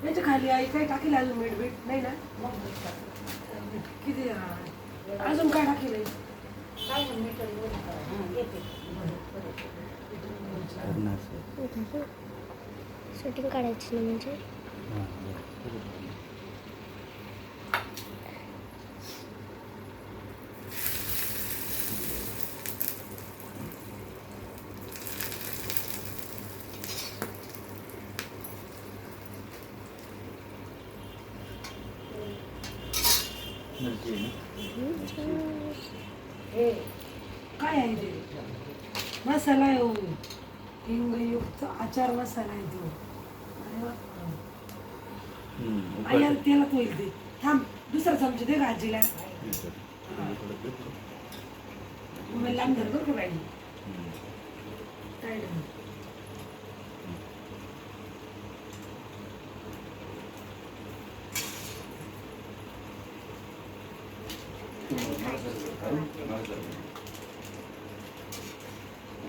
याच्या खाली आई काय टाकेल अजून मीठ बीठ नाही ना किती अजून काय टाकेल शूटिंग काढायची ना म्हणजे काय आहे ते मसाला आहे हिंगयुक्त आचार मसाला आहे तो अरे वा त्याला तो येईल ते थांब दुसरा चमचे दे आजीला मला लांब धर बरं का बाई काय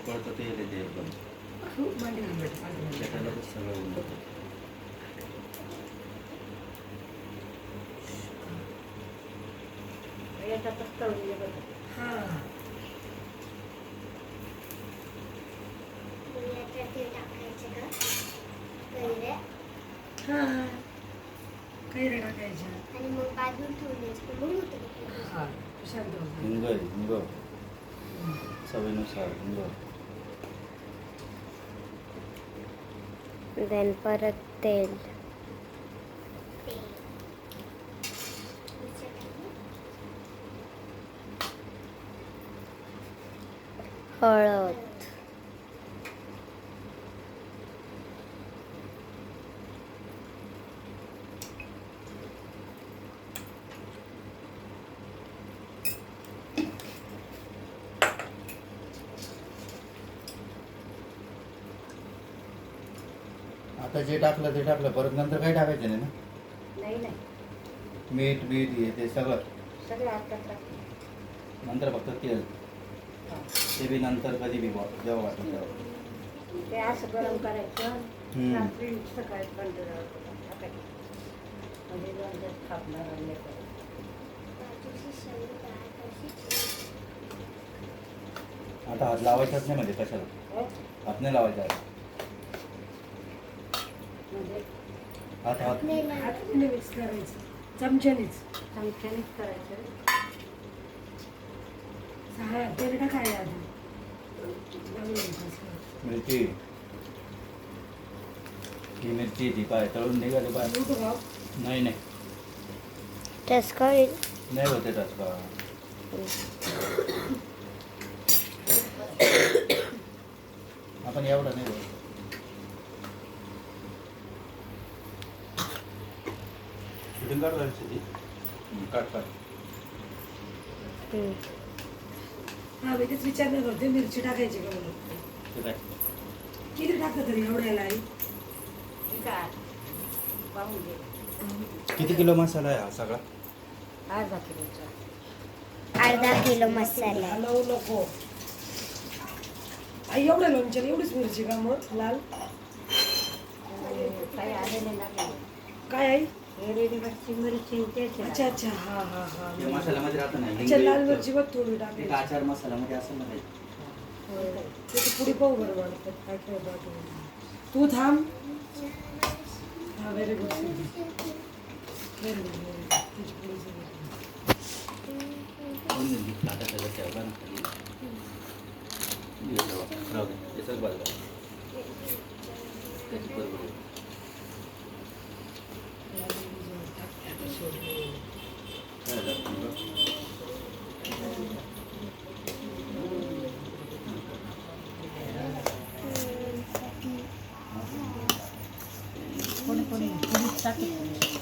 उकळतं तेल येते एकदम त्याला सगळं होऊन जातं कैऱ्या टाकायच्या आणि मग बाजून ठेवण्याचं मग होतं शांत हिंग हिंग चवीनुसार हिंग देन परत तेल हळद आता जे टाकलं ते टाकलं परत नंतर काही टाकायचं नाही ना नाही मीठ बीठ हे ते सगळं सगळं आता नंतर फक्त तेल ते बी नंतर कधी बी जेव्हा वाटलं तेव्हा ते असं गरम करायचं रात्री सकाळी कंटिन्यू टाकायचं म्हणजे दोन खापणार आता हात लावायचाच नाही म्हणजे कशाला हात नाही लावायचा हात हात हाताने मिक्स करायचं चमच्यानेच करायचं हा तेल टाकाय आधी मिरची ही मिरची ती पाय तळून निघाली पाय नाही नाही टचका होईल नाही होते टचका आपण एवढं नाही होत शूटिंग काढ काढ काढ हा मी तेच विचारणार होते मिरची टाकायची का म्हणून ते काय किती टाकतं तरी एवढ्याला आई किती किलो मसाला आहे हा सगळा अर्धा किलोचा अर्धा किलो मसाला हलवू नको आई एवढ्या लोणच्याला एवढीच मिरची का मग लाल काही आलेले नाही काय आई रेडीमेडची मिरची अच्छा अच्छा हा हा हा हे मसाल्यामध्ये राहतं नाही अच्छा लाल मिरची बघ थोडी एक टाकायची आचार मसाल्यामध्ये असं नाही त्याची पुढे पाहू बरं वाटतं काय काय बाकी तू थांब हा व्हेरी गुड व्हेरी गुड त्याची पुढे सगळं दोन मिनिट टाकायचं ठेवला ना राहू दे याचाच बाजूला त्याची बरोबर कोणी कोणी टाकेल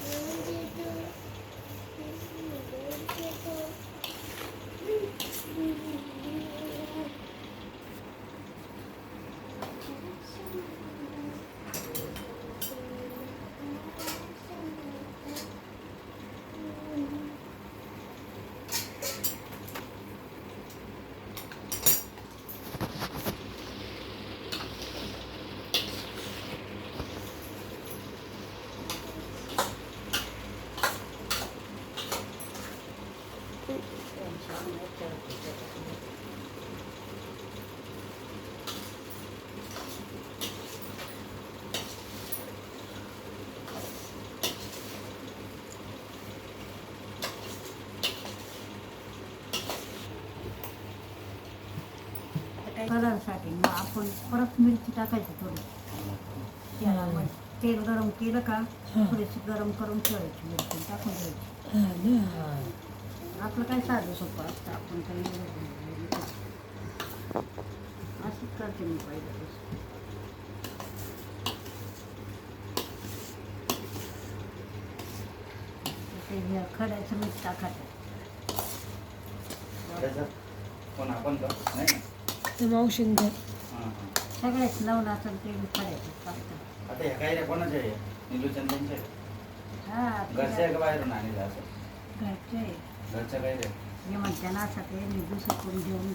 कलरसाठी मग आपण परत मिरची टाकायची थोडी तेलामध्ये तेल गरम केलं का थोडीशी गरम करून ठेवायची मिरची टाकून द्यायची. हा ना आपलं काय साधं सोपं असतं आपण काही असंच करते मी पहिल्यापासून. ते हे खड्याचं मीठ टाकायचं. त्याच्यात कोण आपण का नाही ना ते मावशींचं हां हां सगळ्याच लावून असेल ते खड्याचं टाकतात. आता ह्या काय रे कोणाच्या आहे निलूचंद्यांच्या आहे हा घरच्या आहे का बाहेरून आणलेलं असं घरचे घरच्या काय रे हे म्हणते ना असं ते मी दुसरं कोण घेऊन